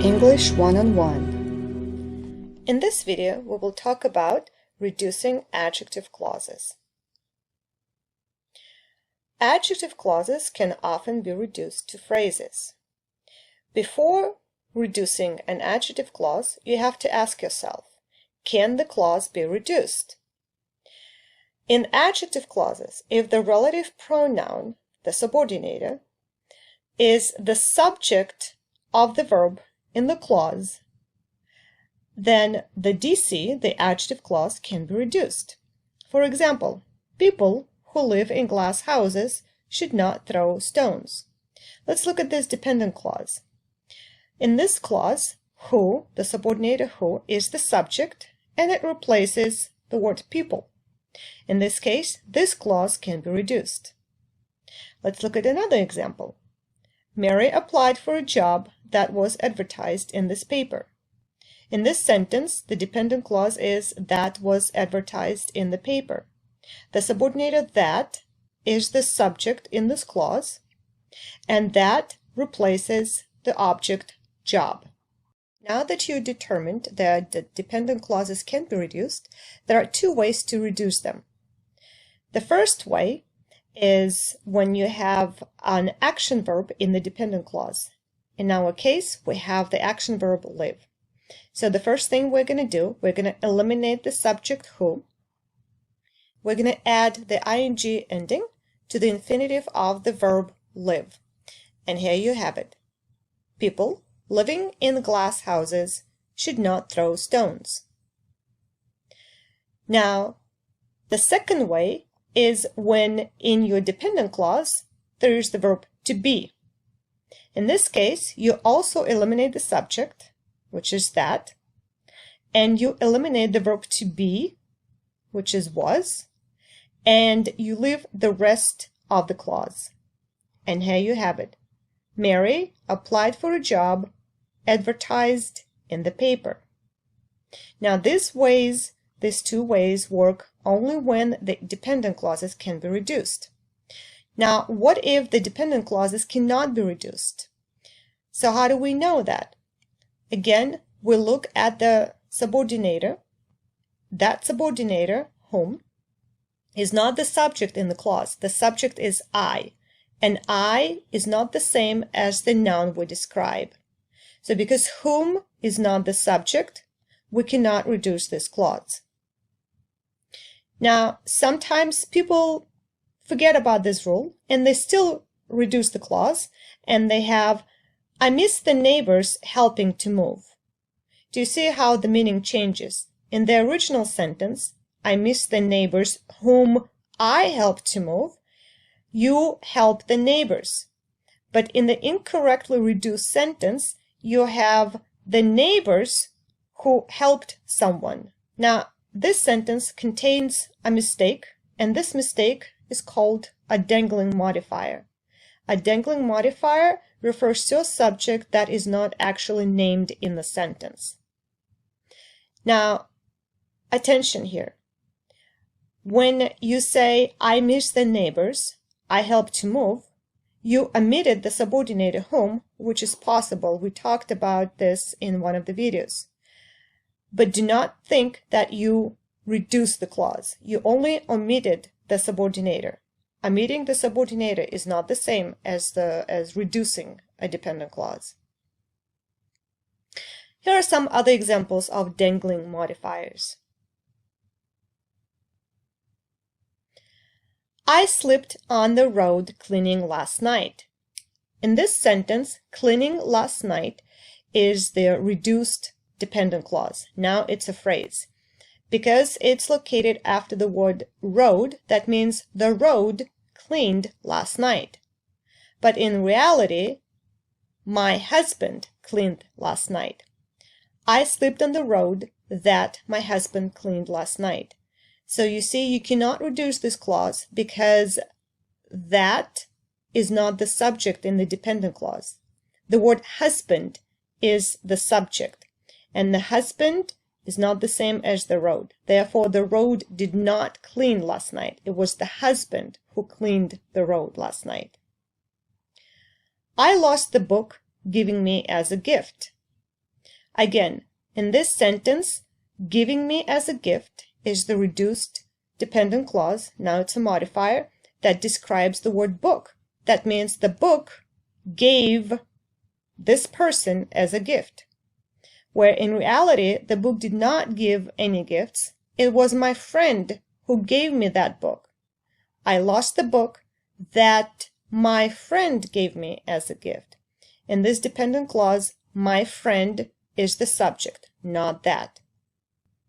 English One-on-One. In this video, we will talk about reducing adjective clauses. Adjective clauses can often be reduced to phrases. Before reducing an adjective clause, you have to ask yourself, can the clause be reduced? In adjective clauses, if the relative pronoun, the subordinator, is the subject of the verb in the clause, then the DC, the adjective clause, can be reduced. For example, people who live in glass houses should not throw stones. Let's look at this dependent clause. In this clause, who, the subordinator who, is the subject, and it replaces the word people. In this case, this clause can be reduced. Let's look at another example. Mary applied for a job that was advertised in this paper. In this sentence, the dependent clause is that was advertised in the paper. The subordinator that is the subject in this clause, and that replaces the object job. Now that you determined that the dependent clauses can be reduced, there are two ways to reduce them. The first way is when you have an action verb in the dependent clause. In our case, we have the action verb live. So the first thing we're going to do, we're going to eliminate the subject who. We're going to add the ing ending to the infinitive of the verb live. And here you have it. People living in glass houses should not throw stones. Now, the second way is when in your dependent clause there is the verb to be. In this case, you also eliminate the subject, which is that, and you eliminate the verb to be, which is was, and you leave the rest of the clause. And here you have it. Mary applied for a job advertised in the paper. Now these two ways work only when the dependent clauses can be reduced. Now, what if the dependent clauses cannot be reduced? So how do we know that? Again, we look at the subordinator. That subordinator, whom, is not the subject in the clause. The subject is I, and I is not the same as the noun we describe. So because whom is not the subject, we cannot reduce this clause. Now, sometimes people forget about this rule and they still reduce the clause, and they have, I miss the neighbors helping to move. Do you see how the meaning changes? In the original sentence, I miss the neighbors whom I help to move, you help the neighbors. But in the incorrectly reduced sentence, you have the neighbors who helped someone. Now, this sentence contains a mistake, and this mistake is called a dangling modifier. A dangling modifier refers to a subject that is not actually named in the sentence. Now, attention here. When you say, I miss the neighbors, I help to move, you omitted the subordinator whom, which is possible. We talked about this in one of the videos. But do not think that you reduced the clause. You only omitted the subordinator. Omitting the subordinator is not the same as reducing a dependent clause. Here are some other examples of dangling modifiers. I slipped on the road cleaning last night. In this sentence, cleaning last night is the reduced dependent clause. Now it's a phrase. Because it's located after the word road, that means the road cleaned last night. But in reality, my husband cleaned last night. I slipped on the road that my husband cleaned last night. So you see, you cannot reduce this clause because that is not the subject in the dependent clause. The word husband is the subject, and the husband is not the same as the road. Therefore, the road did not clean last night. It was the husband who cleaned the road last night. I lost the book giving me as a gift. Again, in this sentence, giving me as a gift is the reduced dependent clause. Now it's a modifier that describes the word book. That means the book gave this person as a gift. Where in reality, the book did not give any gifts. It was my friend who gave me that book. I lost the book that my friend gave me as a gift. In this dependent clause, my friend is the subject, not that.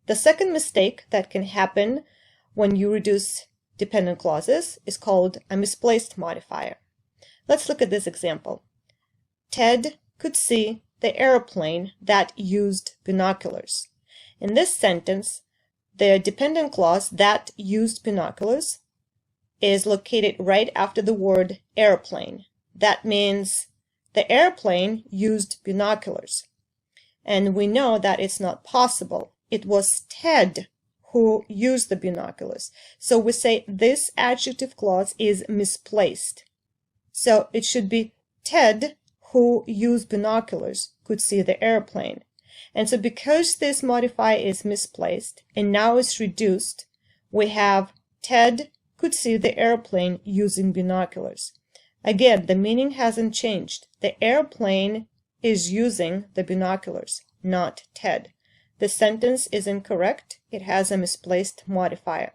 The second mistake that can happen when you reduce dependent clauses is called a misplaced modifier. Let's look at this example. Ted could see the airplane that used binoculars. In this sentence, the dependent clause that used binoculars is located right after the word airplane. That means the airplane used binoculars. And we know that it's not possible. It was Ted who used the binoculars. So we say this adjective clause is misplaced. So it should be Ted who used binoculars could see the airplane. And so because this modifier is misplaced and now it's reduced, we have Ted could see the airplane using binoculars. Again, the meaning hasn't changed. The airplane is using the binoculars, not Ted. The sentence is incorrect. It has a misplaced modifier.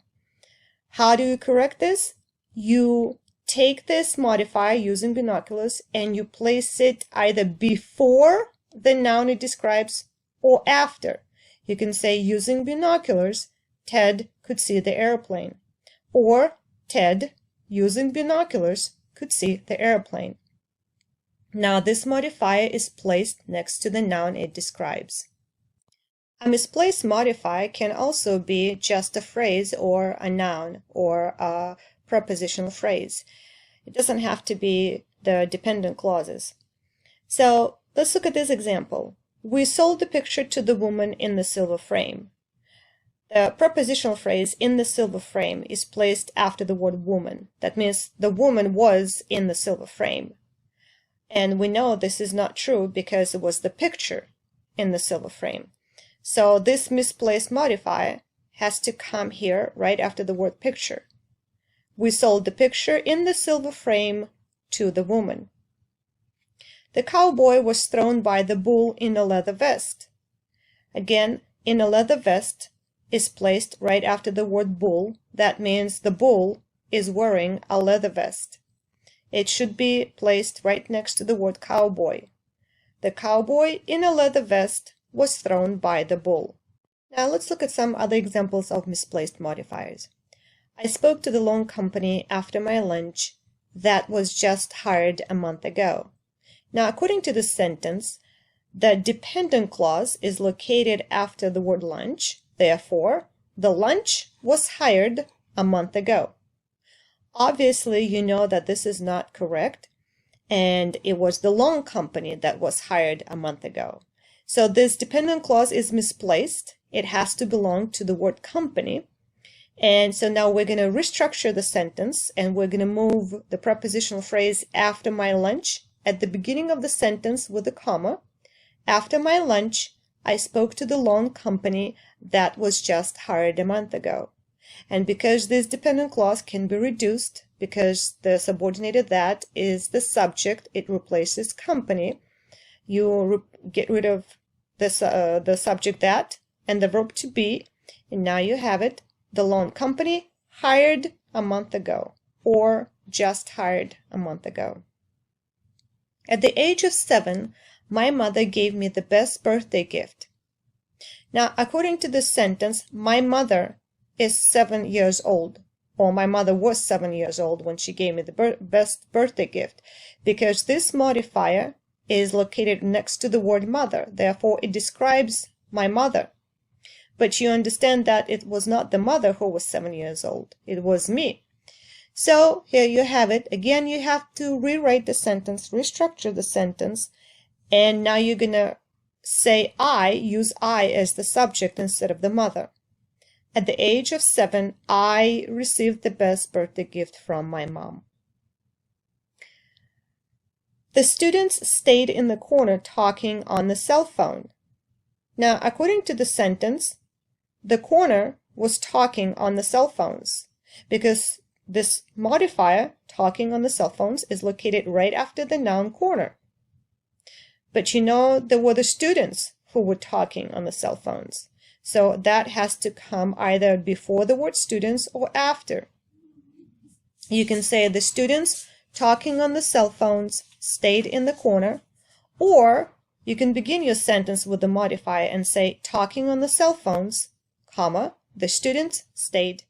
How do you correct this? You take this modifier using binoculars and you place it either before the noun it describes or after. You can say using binoculars, Ted could see the airplane. Or Ted, using binoculars, could see the airplane. Now this modifier is placed next to the noun it describes. A misplaced modifier can also be just a phrase or a noun or a prepositional phrase. It doesn't have to be the dependent clauses. So let's look at this example. We sold the picture to the woman in the silver frame. The prepositional phrase in the silver frame is placed after the word woman. That means the woman was in the silver frame. And we know this is not true because it was the picture in the silver frame. So this misplaced modifier has to come here right after the word picture. We sold the picture in the silver frame to the woman. The cowboy was thrown by the bull in a leather vest. Again, in a leather vest is placed right after the word bull. That means the bull is wearing a leather vest. It should be placed right next to the word cowboy. The cowboy in a leather vest was thrown by the bull. Now let's look at some other examples of misplaced modifiers. I spoke to the loan company after my lunch that was just hired a month ago. Now, according to this sentence, the dependent clause is located after the word lunch. Therefore, the lunch was hired a month ago. Obviously, you know that this is not correct, and it was the loan company that was hired a month ago. So this dependent clause is misplaced. It has to belong to the word company. And so now we're going to restructure the sentence, and we're going to move the prepositional phrase after my lunch at the beginning of the sentence with a comma. After my lunch, I spoke to the loan company that was just hired a month ago. And because this dependent clause can be reduced, because the subordinated that is the subject, it replaces company, you get rid of this, the subject that and the verb to be, and now you have it. The loan company hired a month ago, or just hired a month ago. At the age of 7, my mother gave me the best birthday gift. Now, according to this sentence, my mother is 7 years old, or my mother was 7 years old when she gave me the best birthday gift, because this modifier is located next to the word mother. Therefore, it describes my mother. But you understand that it was not the mother who was 7 years old. It was me. So here you have it. Again, you have to rewrite the sentence, restructure the sentence, and now you're going to say I, use I as the subject instead of the mother. At the age of 7, I received the best birthday gift from my mom. The students stayed in the corner talking on the cell phone. Now, according to the sentence, the corner was talking on the cell phones because this modifier, talking on the cell phones, is located right after the noun corner. But you know, there were the students who were talking on the cell phones. So that has to come either before the word students or after. You can say the students talking on the cell phones stayed in the corner, or you can begin your sentence with the modifier and say talking on the cell phones, comma, the students stayed